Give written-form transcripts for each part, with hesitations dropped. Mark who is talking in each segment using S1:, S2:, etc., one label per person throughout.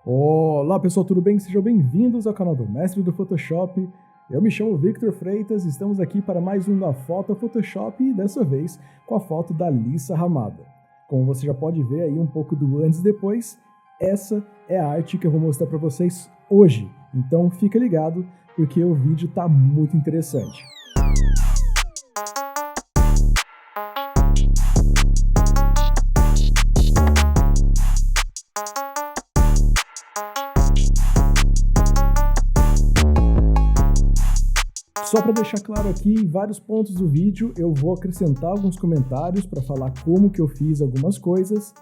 S1: Olá pessoal, tudo bem? Sejam bem-vindos ao canal do Mestre do Photoshop. Eu me chamo Victor Freitas e estamos aqui para mais um da Foto Photoshop e dessa vez com a foto da Lissa Hamada. Como você já pode ver aí um pouco do antes e depois, essa é a arte que eu vou mostrar para vocês hoje. Então fica ligado porque o vídeo está muito interessante. Só para deixar claro aqui, em vários pontos do vídeo eu vou acrescentar alguns comentários para falar como que eu fiz algumas coisas,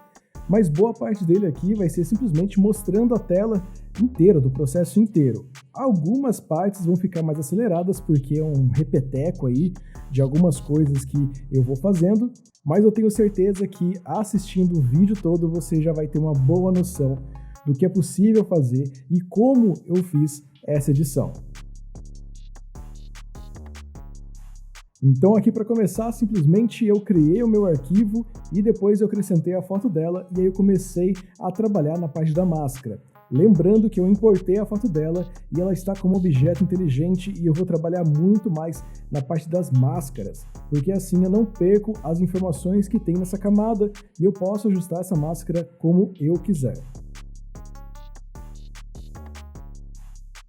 S1: mas boa parte dele aqui vai ser simplesmente mostrando a tela inteira, do processo inteiro. Algumas partes vão ficar mais aceleradas porque é um repeteco aí de algumas coisas que eu vou fazendo, mas eu tenho certeza que assistindo o vídeo todo você já vai ter uma boa noção do que é possível fazer e como eu fiz essa edição. Então aqui para começar, simplesmente eu criei o meu arquivo e depois eu acrescentei a foto dela e aí eu comecei a trabalhar na parte da máscara. Lembrando que eu importei a foto dela e ela está como objeto inteligente e eu vou trabalhar muito mais na parte das máscaras, porque assim eu não perco as informações que tem nessa camada e eu posso ajustar essa máscara como eu quiser.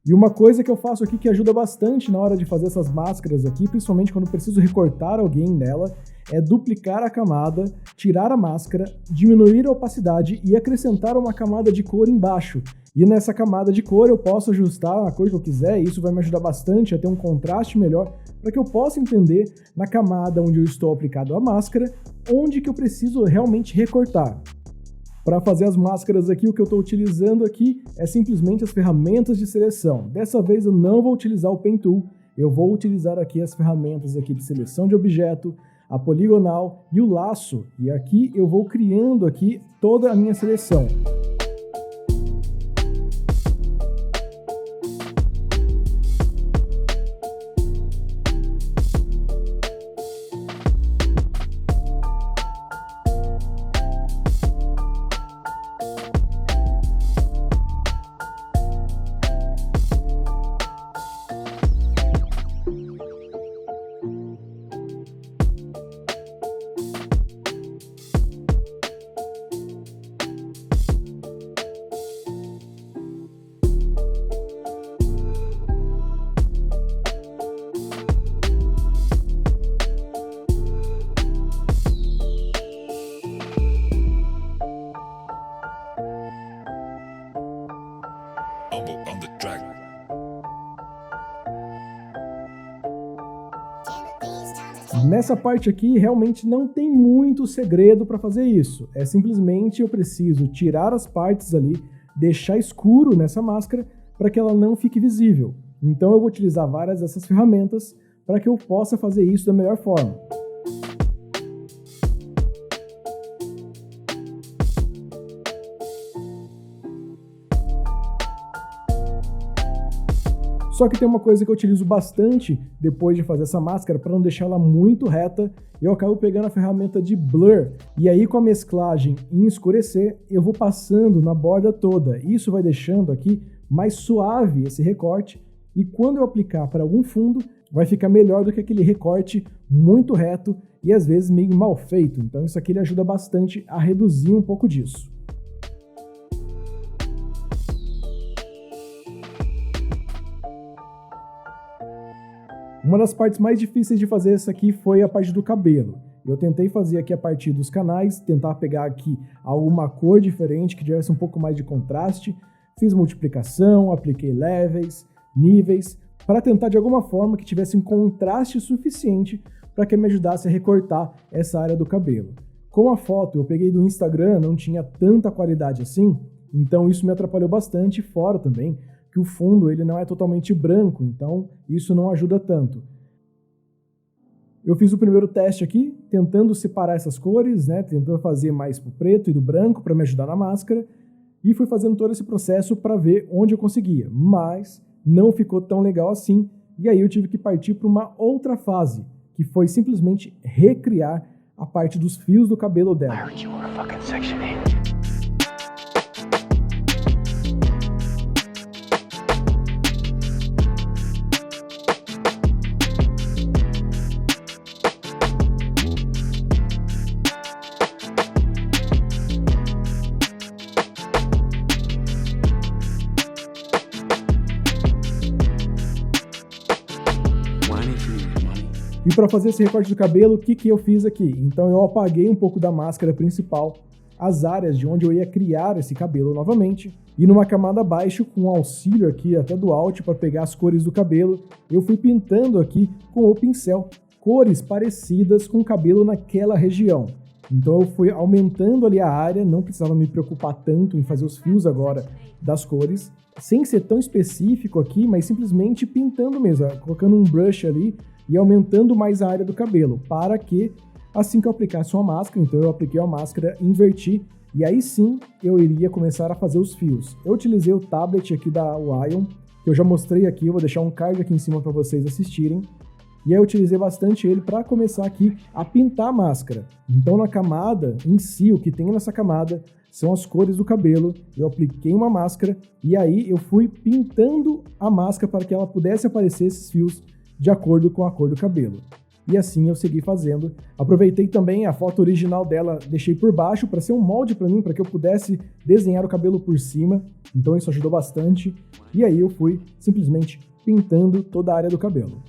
S1: E uma coisa que eu faço aqui que ajuda bastante na hora de fazer essas máscaras aqui, principalmente quando eu preciso recortar alguém nela, é duplicar a camada, tirar a máscara, diminuir a opacidade e acrescentar uma camada de cor embaixo. E nessa camada de cor eu posso ajustar a cor que eu quiser e isso vai me ajudar bastante a ter um contraste melhor para que eu possa entender na camada onde eu estou aplicando a máscara, onde que eu preciso realmente recortar. Para fazer as máscaras aqui, o que eu estou utilizando aqui é simplesmente as ferramentas de seleção. Dessa vez eu não vou utilizar o Pen Tool, eu vou utilizar aqui as ferramentas aqui de seleção de objeto, a poligonal e o laço. E aqui eu vou criando aqui toda a minha seleção. Nessa parte aqui realmente não tem muito segredo para fazer isso, é simplesmente eu preciso tirar as partes ali, deixar escuro nessa máscara para que ela não fique visível. Então eu vou utilizar várias dessas ferramentas para que eu possa fazer isso da melhor forma. Só que tem uma coisa que eu utilizo bastante depois de fazer essa máscara para não deixar ela muito reta, eu acabo pegando a ferramenta de Blur e aí com a mesclagem em escurecer eu vou passando na borda toda. Isso vai deixando aqui mais suave esse recorte e quando eu aplicar para algum fundo vai ficar melhor do que aquele recorte muito reto e às vezes meio mal feito. Então isso aqui ele ajuda bastante a reduzir um pouco disso. Uma das partes mais difíceis de fazer essa aqui foi a parte do cabelo. Eu tentei fazer aqui a partir dos canais, tentar pegar aqui alguma cor diferente que tivesse um pouco mais de contraste. Fiz multiplicação, apliquei levels, níveis, para tentar de alguma forma que tivesse um contraste suficiente para que me ajudasse a recortar essa área do cabelo. Com a foto eu peguei do Instagram, não tinha tanta qualidade assim, então isso me atrapalhou bastante, fora também que o fundo ele não é totalmente branco, então isso não ajuda tanto. Eu fiz o primeiro teste aqui, tentando separar essas cores, tentando fazer mais pro preto e do branco para me ajudar na máscara, e fui fazendo todo esse processo para ver onde eu conseguia, mas não ficou tão legal assim, e aí eu tive que partir para uma outra fase, que foi simplesmente recriar a parte dos fios do cabelo dela. E para fazer esse recorte do cabelo, o que eu fiz aqui? Então eu apaguei um pouco da máscara principal, as áreas de onde eu ia criar esse cabelo novamente, e numa camada abaixo, com auxílio aqui até do Alt para pegar as cores do cabelo, eu fui pintando aqui com o pincel cores parecidas com o cabelo naquela região. Então eu fui aumentando ali a área, não precisava me preocupar tanto em fazer os fios agora das cores, sem ser tão específico aqui, mas simplesmente pintando mesmo, colocando um brush ali e aumentando mais a área do cabelo, para que assim que eu aplicasse uma máscara, então eu apliquei a máscara, inverti, e aí sim eu iria começar a fazer os fios. Eu utilizei o tablet aqui da Wion, que eu já mostrei aqui, eu vou deixar um card aqui em cima para vocês assistirem. E aí eu utilizei bastante ele para começar aqui a pintar a máscara. Então na camada em si, o que tem nessa camada são as cores do cabelo. Eu apliquei uma máscara e aí eu fui pintando a máscara para que ela pudesse aparecer esses fios de acordo com a cor do cabelo. E assim eu segui fazendo. Aproveitei também a foto original dela, deixei por baixo para ser um molde para mim, para que eu pudesse desenhar o cabelo por cima. Então isso ajudou bastante. E aí eu fui simplesmente pintando toda a área do cabelo.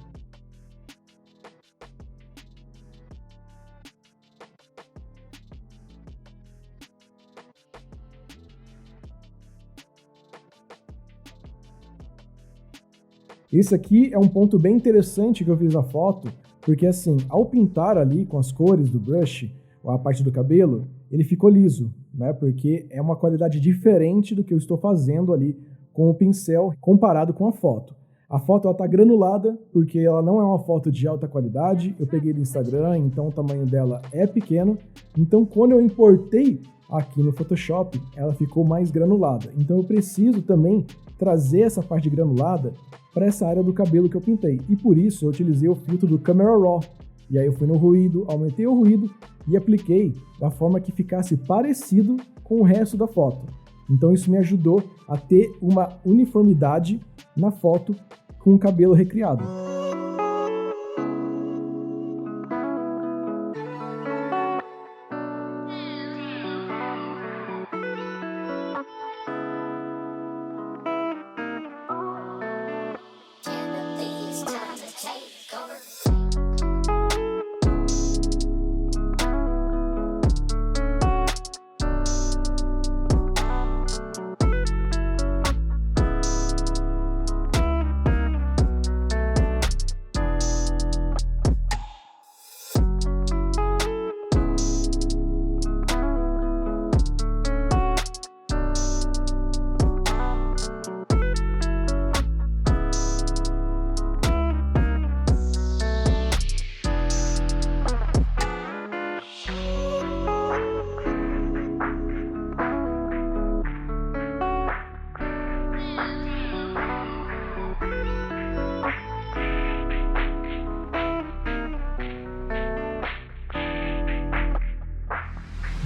S1: Esse aqui é um ponto bem interessante que eu fiz na foto, porque assim, ao pintar ali com as cores do brush, a parte do cabelo, ele ficou liso, né? Porque é uma qualidade diferente do que eu estou fazendo ali com o pincel comparado com a foto. A foto ela tá granulada, porque ela não é uma foto de alta qualidade, eu peguei do Instagram, então o tamanho dela é pequeno, então quando eu importei aqui no Photoshop, ela ficou mais granulada. Então eu preciso também trazer essa parte granulada para essa área do cabelo que eu pintei. E por isso eu utilizei o filtro do Camera Raw. E aí eu fui no ruído, aumentei o ruído e apliquei da forma que ficasse parecido com o resto da foto. Então isso me ajudou a ter uma uniformidade na foto com o cabelo recriado.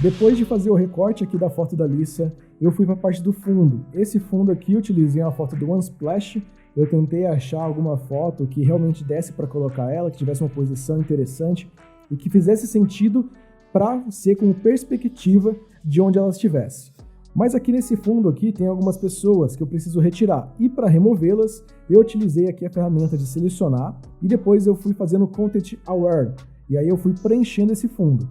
S1: Depois de fazer o recorte aqui da foto da Lisa, eu fui para a parte do fundo. Esse fundo aqui eu utilizei uma foto do Unsplash. Eu tentei achar alguma foto que realmente desse para colocar ela, que tivesse uma posição interessante e que fizesse sentido para ser com perspectiva de onde ela estivesse. Mas aqui nesse fundo aqui tem algumas pessoas que eu preciso retirar. E para removê-las, eu utilizei aqui a ferramenta de selecionar e depois eu fui fazendo Content Aware. E aí eu fui preenchendo esse fundo.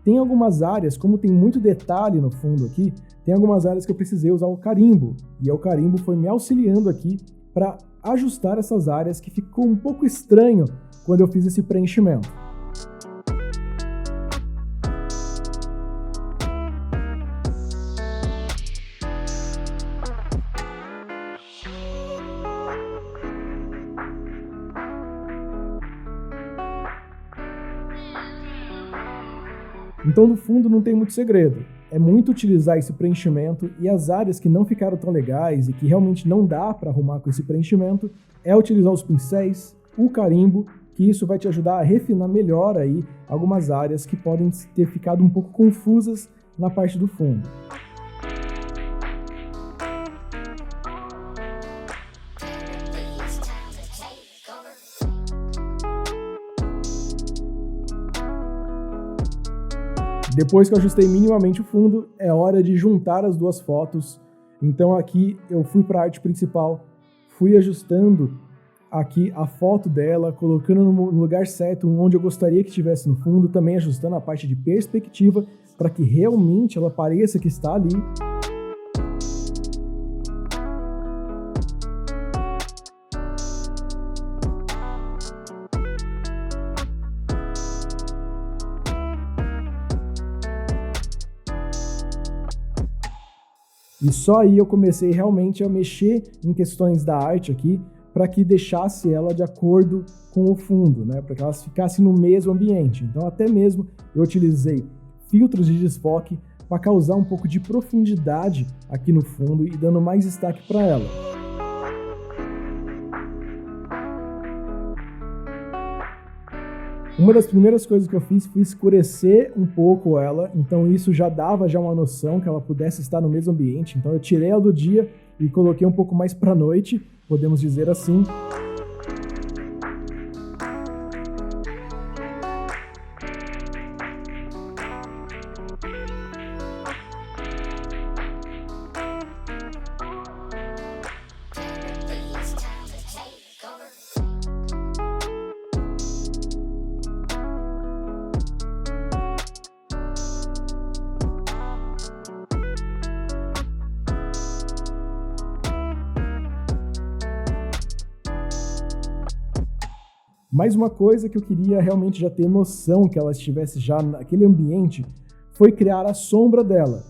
S1: Tem algumas áreas, como tem muito detalhe no fundo aqui, tem algumas áreas que eu precisei usar o carimbo. E o carimbo foi me auxiliando aqui para ajustar essas áreas que ficou um pouco estranho quando eu fiz esse preenchimento. Então, no fundo, não tem muito segredo. É muito utilizar esse preenchimento e as áreas que não ficaram tão legais e que realmente não dá para arrumar com esse preenchimento é utilizar os pincéis, o carimbo, que isso vai te ajudar a refinar melhor aí algumas áreas que podem ter ficado um pouco confusas na parte do fundo. Depois que eu ajustei minimamente o fundo, é hora de juntar as duas fotos. Então aqui eu fui para a arte principal, fui ajustando aqui a foto dela, colocando no lugar certo, onde eu gostaria que estivesse no fundo, também ajustando a parte de perspectiva para que realmente ela pareça que está ali. E só aí eu comecei realmente a mexer em questões da arte aqui, para que deixasse ela de acordo com o fundo, né? Para que elas ficassem no mesmo ambiente. Então até mesmo eu utilizei filtros de desfoque para causar um pouco de profundidade aqui no fundo e dando mais destaque para ela. Uma das primeiras coisas que eu fiz foi escurecer um pouco ela, então isso já dava uma noção que ela pudesse estar no mesmo ambiente. Então eu tirei ela do dia e coloquei um pouco mais para a noite, podemos dizer assim. Mas uma coisa que eu queria realmente já ter noção que ela estivesse já naquele ambiente foi criar a sombra dela.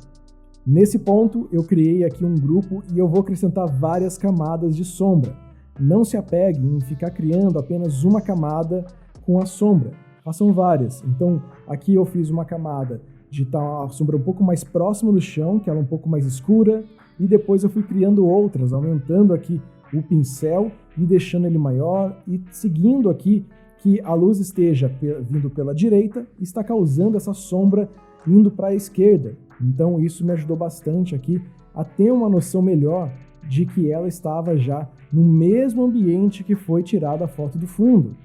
S1: Nesse ponto, eu criei aqui um grupo e eu vou acrescentar várias camadas de sombra. Não se apegue em ficar criando apenas uma camada com a sombra. Façam várias. Então, aqui eu fiz uma camada de estar a sombra um pouco mais próxima do chão, que ela é um pouco mais escura, e depois eu fui criando outras, aumentando aqui o pincel e deixando ele maior e seguindo aqui que a luz esteja vindo pela direita e está causando essa sombra indo para a esquerda. Então isso me ajudou bastante aqui a ter uma noção melhor de que ela estava já no mesmo ambiente que foi tirada a foto do fundo.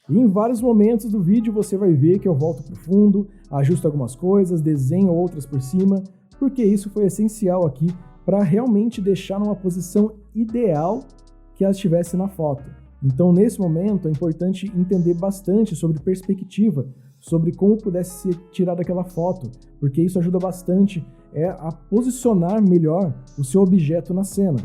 S1: E em vários momentos do vídeo você vai ver que eu volto para o fundo, ajusto algumas coisas, desenho outras por cima, porque isso foi essencial aqui para realmente deixar numa posição ideal que ela estivesse na foto. Então, nesse momento, é importante entender bastante sobre perspectiva, sobre como pudesse ser tirada aquela foto, porque isso ajuda bastante a posicionar melhor o seu objeto na cena.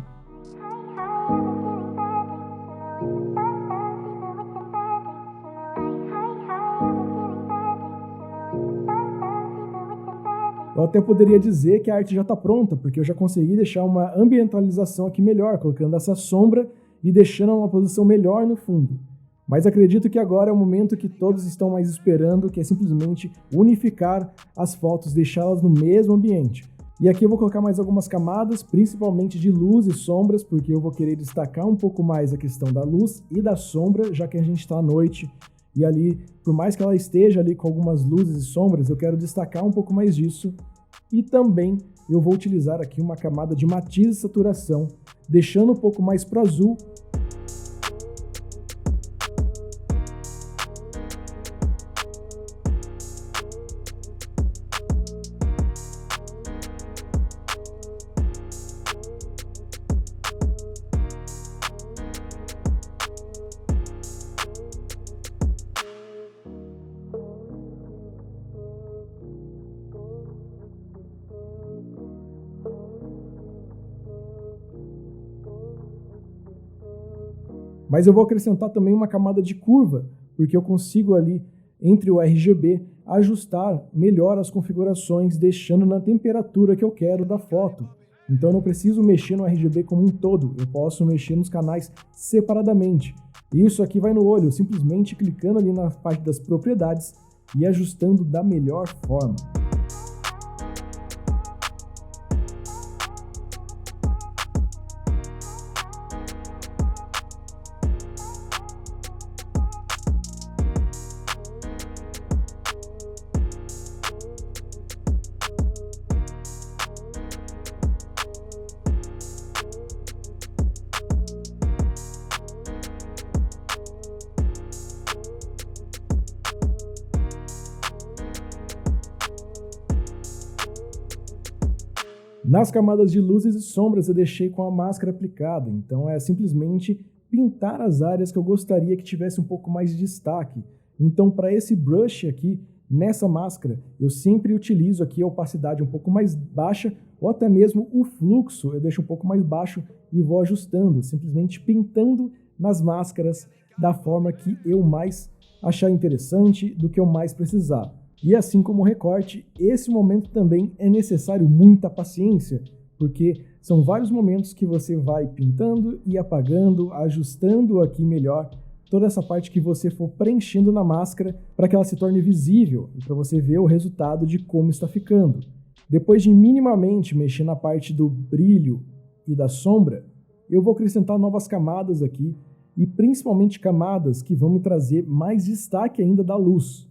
S1: Eu até poderia dizer que a arte já está pronta, porque eu já consegui deixar uma ambientalização aqui melhor, colocando essa sombra e deixando uma posição melhor no fundo. Mas acredito que agora é o momento que todos estão mais esperando, que é simplesmente unificar as fotos, deixá-las no mesmo ambiente. E aqui eu vou colocar mais algumas camadas, principalmente de luz e sombras, porque eu vou querer destacar um pouco mais a questão da luz e da sombra, já que a gente está à noite. E ali, por mais que ela esteja ali com algumas luzes e sombras, eu quero destacar um pouco mais disso. E também eu vou utilizar aqui uma camada de matiz e saturação, deixando um pouco mais para o azul. Mas eu vou acrescentar também uma camada de curva, porque eu consigo ali, entre o RGB, ajustar melhor as configurações, deixando na temperatura que eu quero da foto. Então eu não preciso mexer no RGB como um todo, eu posso mexer nos canais separadamente. E isso aqui vai no olho, simplesmente clicando ali na parte das propriedades e ajustando da melhor forma. Nas camadas de luzes e sombras eu deixei com a máscara aplicada, então é simplesmente pintar as áreas que eu gostaria que tivesse um pouco mais de destaque. Então para esse brush aqui, nessa máscara, eu sempre utilizo aqui a opacidade um pouco mais baixa, ou até mesmo o fluxo eu deixo um pouco mais baixo e vou ajustando, simplesmente pintando nas máscaras da forma que eu mais achar interessante, do que eu mais precisar. E assim como o recorte, esse momento também é necessário muita paciência, porque são vários momentos que você vai pintando e apagando, ajustando aqui melhor toda essa parte que você for preenchendo na máscara para que ela se torne visível e para você ver o resultado de como está ficando. Depois de minimamente mexer na parte do brilho e da sombra, eu vou acrescentar novas camadas aqui e principalmente camadas que vão me trazer mais destaque ainda da luz.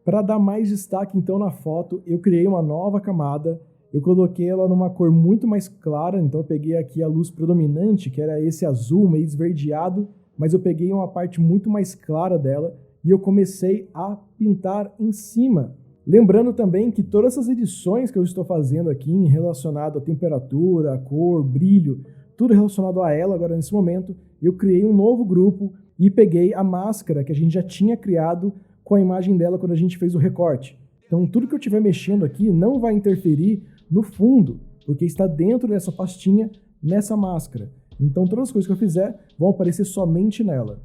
S1: Para dar mais destaque então na foto, eu criei uma nova camada, eu coloquei ela numa cor muito mais clara, então eu peguei aqui a luz predominante, que era esse azul meio esverdeado, mas eu peguei uma parte muito mais clara dela e eu comecei a pintar em cima. Lembrando também que todas essas edições que eu estou fazendo aqui em relacionado à temperatura, a cor, brilho, tudo relacionado a ela agora nesse momento, eu criei um novo grupo e peguei a máscara que a gente já tinha criado com a imagem dela quando a gente fez o recorte. Então tudo que eu estiver mexendo aqui não vai interferir no fundo, porque está dentro dessa pastinha, nessa máscara. Então todas as coisas que eu fizer vão aparecer somente nela.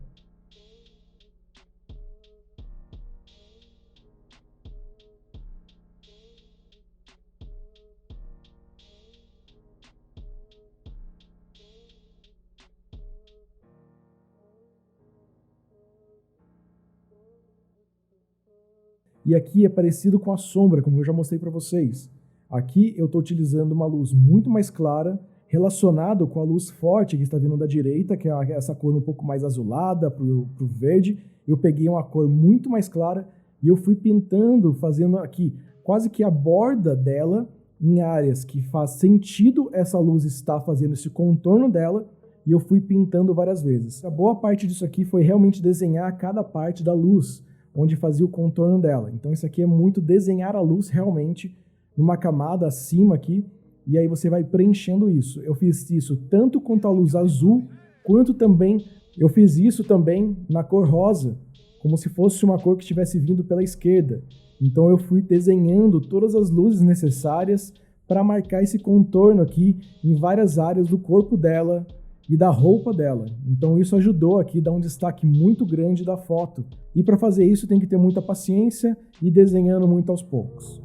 S1: E aqui é parecido com a sombra, como eu já mostrei para vocês. Aqui eu estou utilizando uma luz muito mais clara, relacionado com a luz forte que está vindo da direita, que é essa cor um pouco mais azulada para o verde. Eu peguei uma cor muito mais clara e eu fui pintando, fazendo aqui quase que a borda dela em áreas que faz sentido essa luz estar fazendo esse contorno dela, e eu fui pintando várias vezes. A boa parte disso aqui foi realmente desenhar cada parte da luz, onde fazia o contorno dela. Então isso aqui é muito desenhar a luz realmente numa camada acima aqui, e aí você vai preenchendo isso. Eu fiz isso tanto com a luz azul, quanto também eu fiz isso também na cor rosa, como se fosse uma cor que estivesse vindo pela esquerda. Então eu fui desenhando todas as luzes necessárias para marcar esse contorno aqui em várias áreas do corpo dela e da roupa dela. Então isso ajudou aqui a dar um destaque muito grande da foto. E para fazer isso tem que ter muita paciência e desenhando muito aos poucos.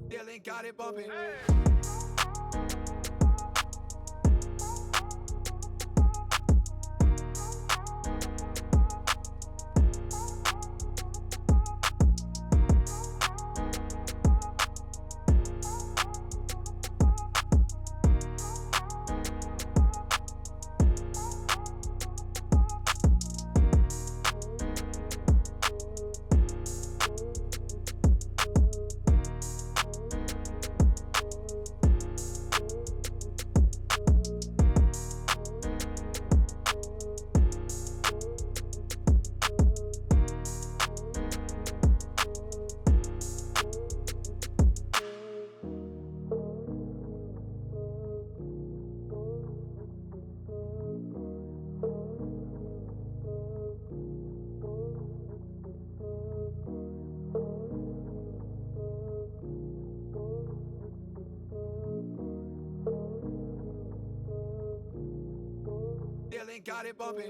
S2: Got it bumping.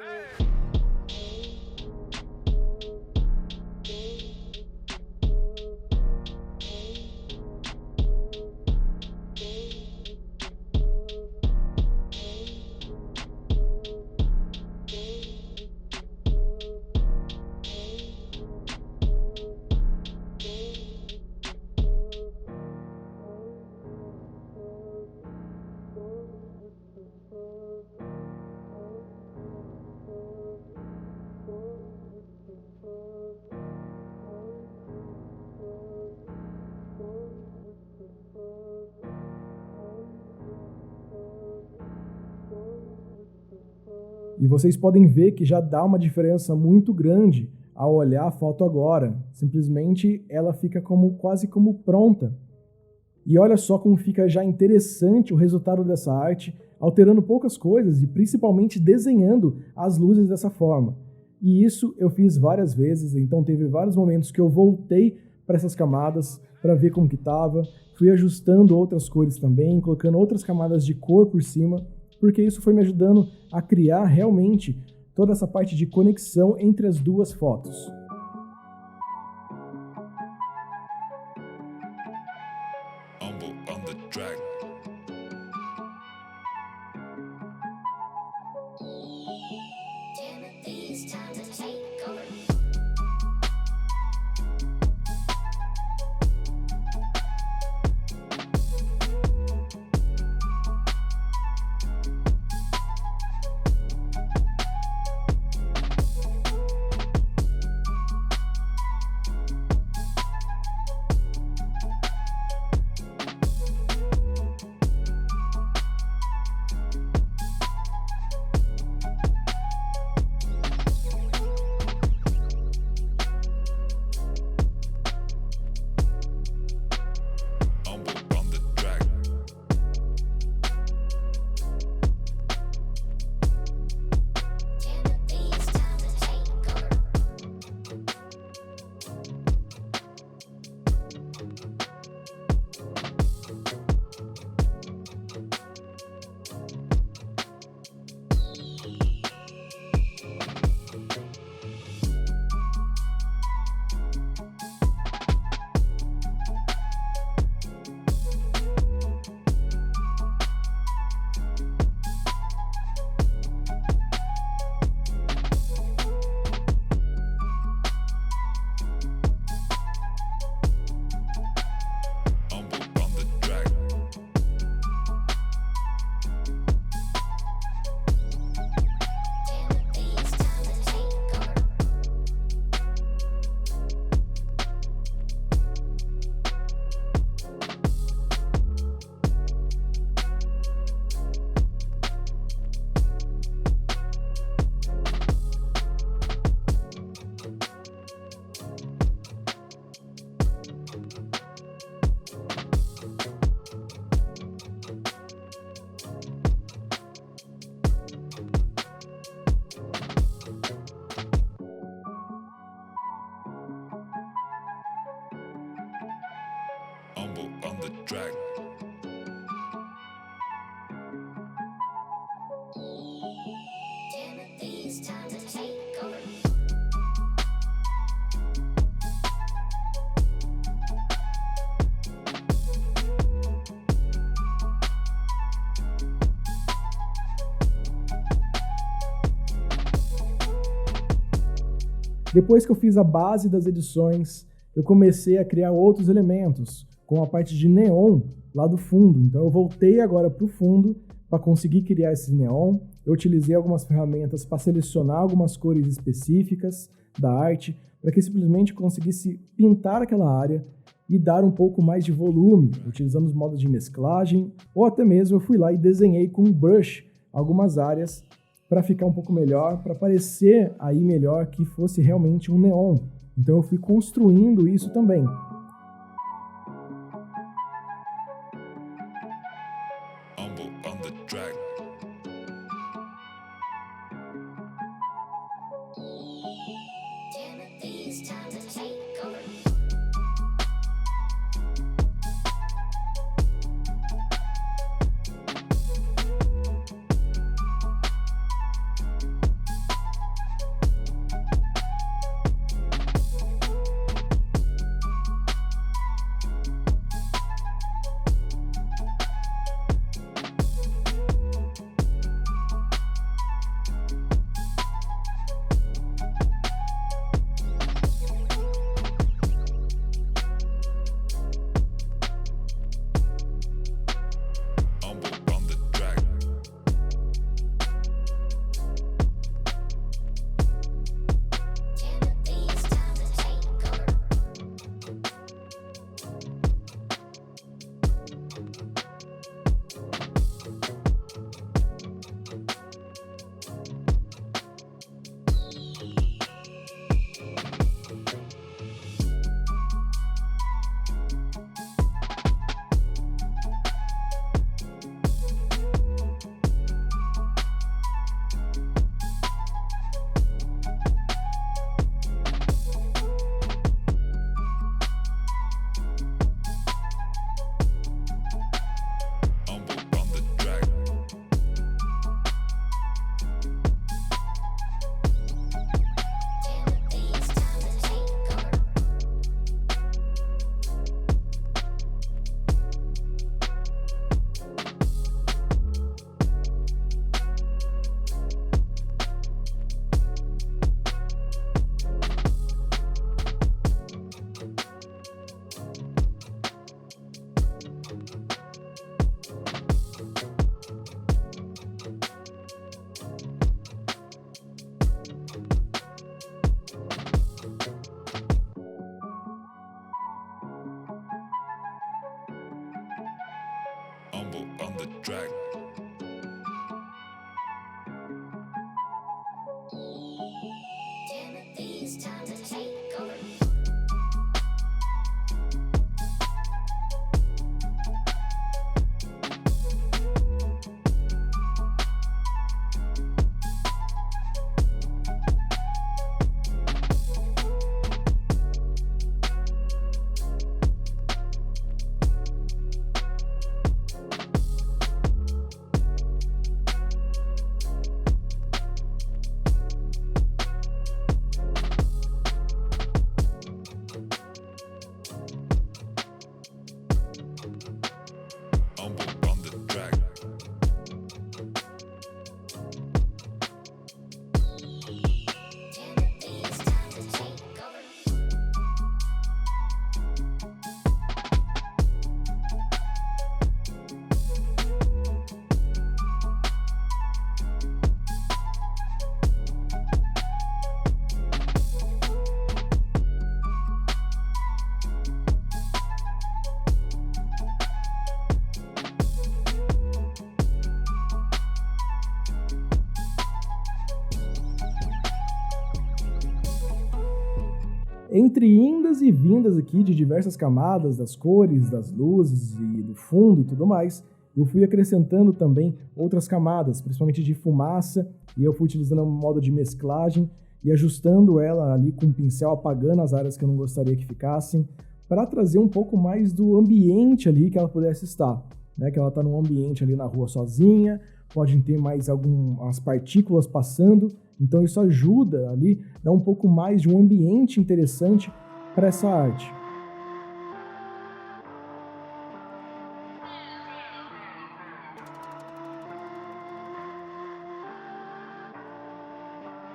S1: E vocês podem ver que já dá uma diferença muito grande ao olhar a foto agora. Simplesmente ela fica quase como pronta. E olha só como fica já interessante o resultado dessa arte, alterando poucas coisas e principalmente desenhando as luzes dessa forma. E isso eu fiz várias vezes, então teve vários momentos que eu voltei para essas camadas para ver como que estava, fui ajustando outras cores também, colocando outras camadas de cor por cima, porque isso foi me ajudando a criar realmente toda essa parte de conexão entre as duas fotos. Depois que eu fiz a base das edições, eu comecei a criar outros elementos, com a parte de neon lá do fundo. Então eu voltei agora para o fundo para conseguir criar esse neon. Eu utilizei algumas ferramentas para selecionar algumas cores específicas da arte, para que simplesmente conseguisse pintar aquela área e dar um pouco mais de volume, utilizando os modos de mesclagem, ou até mesmo eu fui lá e desenhei com um brush algumas áreas para ficar um pouco melhor, para parecer aí melhor que fosse realmente um neon. Então eu fui construindo isso também.
S2: Humble on the track.
S3: Timothy's time to take over.
S2: Humble on the track.
S3: Timothy's time to take over.
S1: Entre indas e vindas aqui de diversas camadas, das cores, das luzes e do fundo e tudo mais, eu fui acrescentando também outras camadas, principalmente de fumaça, e eu fui utilizando um modo de mesclagem e ajustando ela ali com o pincel, apagando as áreas que eu não gostaria que ficassem, para trazer um pouco mais do ambiente ali que ela pudesse estar, né? Que ela está num ambiente ali na rua sozinha, pode ter mais algumas partículas passando, então isso ajuda ali, dá um pouco mais de um ambiente interessante para essa arte.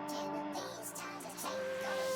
S3: Timothy's time to take over.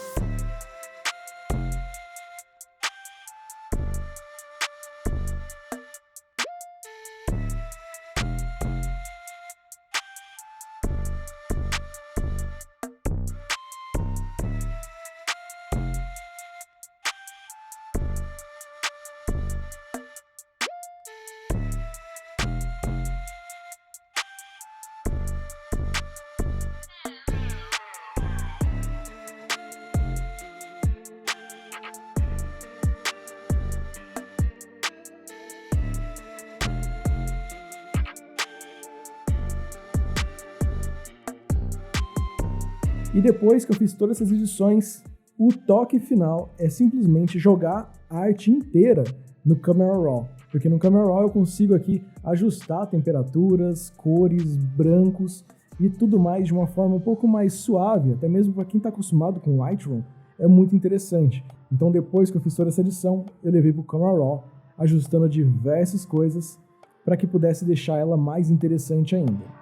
S1: E depois que eu fiz todas essas edições, o toque final é simplesmente jogar a arte inteira no Camera Raw. Porque no Camera Raw eu consigo aqui ajustar temperaturas, cores, brancos e tudo mais de uma forma um pouco mais suave, até mesmo para quem está acostumado com Lightroom, é muito interessante. Então depois que eu fiz toda essa edição, eu levei para o Camera Raw, ajustando diversas coisas para que pudesse deixar ela mais interessante ainda.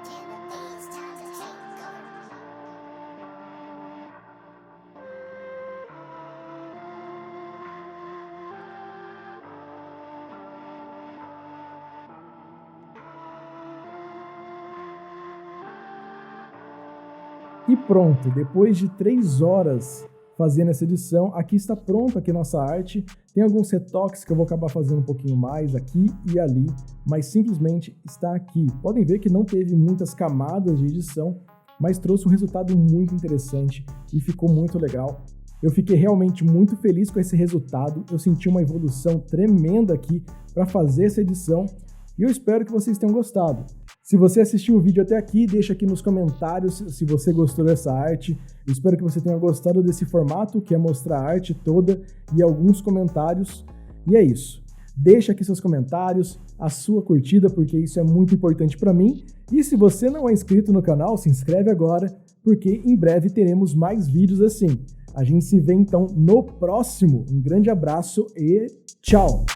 S3: Timothy's time to take over. Timothy's time to take over.
S1: E pronto, depois de 3 horas fazendo essa edição. Aqui está pronto aqui nossa arte. Tem alguns retoques que eu vou acabar fazendo um pouquinho mais aqui e ali, mas simplesmente está aqui. Podem ver que não teve muitas camadas de edição, mas trouxe um resultado muito interessante e ficou muito legal. Eu fiquei realmente muito feliz com esse resultado, eu senti uma evolução tremenda aqui para fazer essa edição e eu espero que vocês tenham gostado. Se você assistiu o vídeo até aqui, deixa aqui nos comentários se você gostou dessa arte. Eu espero que você tenha gostado desse formato, que é mostrar a arte toda e alguns comentários. E é isso. Deixa aqui seus comentários, a sua curtida, porque isso é muito importante para mim. E se você não é inscrito no canal, se inscreve agora, porque em breve teremos mais vídeos assim. A gente se vê então no próximo. Um grande abraço e tchau!